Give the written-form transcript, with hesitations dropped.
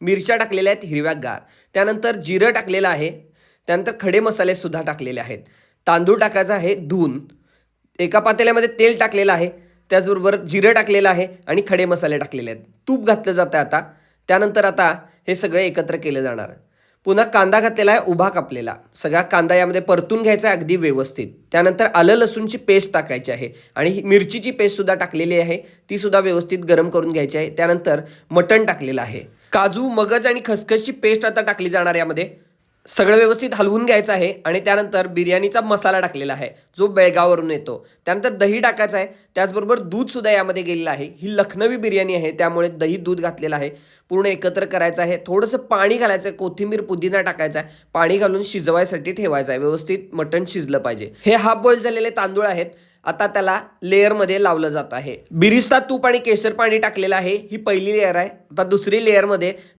मिरच्या टाकलेल्या आहेत हिरव्यागार, त्यानंतर जिरं टाकलेलं आहे, त्यानंतर खडे मसाले सुद्धा टाकलेले आहेत. तांदूळ टाकायचा आहे धुवून. एका पातेल्यामध्ये तेल टाकलेलं आहे, त्याचबरोबर जिरं टाकलेलं आहे आणि खडे मसाले टाकलेले आहेत. तूप घातलं जातं आता. त्यानंतर आता हे सगळं एकत्र केलं जाणार. पुन्हा कांदा घातलेला आहे उभा कापलेला. सगळा कांदा यामध्ये परतून घ्यायचा आहे अगदी व्यवस्थित. त्यानंतर आलं लसूणची पेस्ट टाकायची आहे आणि मिरचीची पेस्टसुद्धा टाकलेली आहे, तीसुद्धा व्यवस्थित गरम करून घ्यायची आहे. त्यानंतर मटण टाकलेलं आहे. काजू, मगज आणि खसखसची पेस्ट आता टाकली जाणार यामध्ये. सगळं व्यवस्थित हलवून घ्यायचं आहे आणि त्यानंतर बिर्याणीचा मसाला टाकलेला आहे, जो बेळगाववरून येतो. त्यानंतर दही टाकायचं आहे, त्याचबरोबर दूधसुद्धा यामध्ये गेलेलं आहे. ही लखनवी बिर्याणी आहे, त्यामुळे दही दूध घातलेलं आहे. पूर्ण एकत्र करायचं आहे. थोडंसं पाणी घालायचं आहे, कोथिंबीर पुदिना टाकायचा आहे, पाणी घालून शिजवायसाठी ठेवायचं आहे. व्यवस्थित मटण शिजलं पाहिजे. हे हाफ बॉईल झालेले तांदूळ आहेत. आता त्याला लेअरमध्ये लावलं जात आहे. बिरिस्ता तूप आणि केसर पाणी टाकलेलं आहे, ही पहिली लेअर आहे. आता दुसरी लेअरमध्ये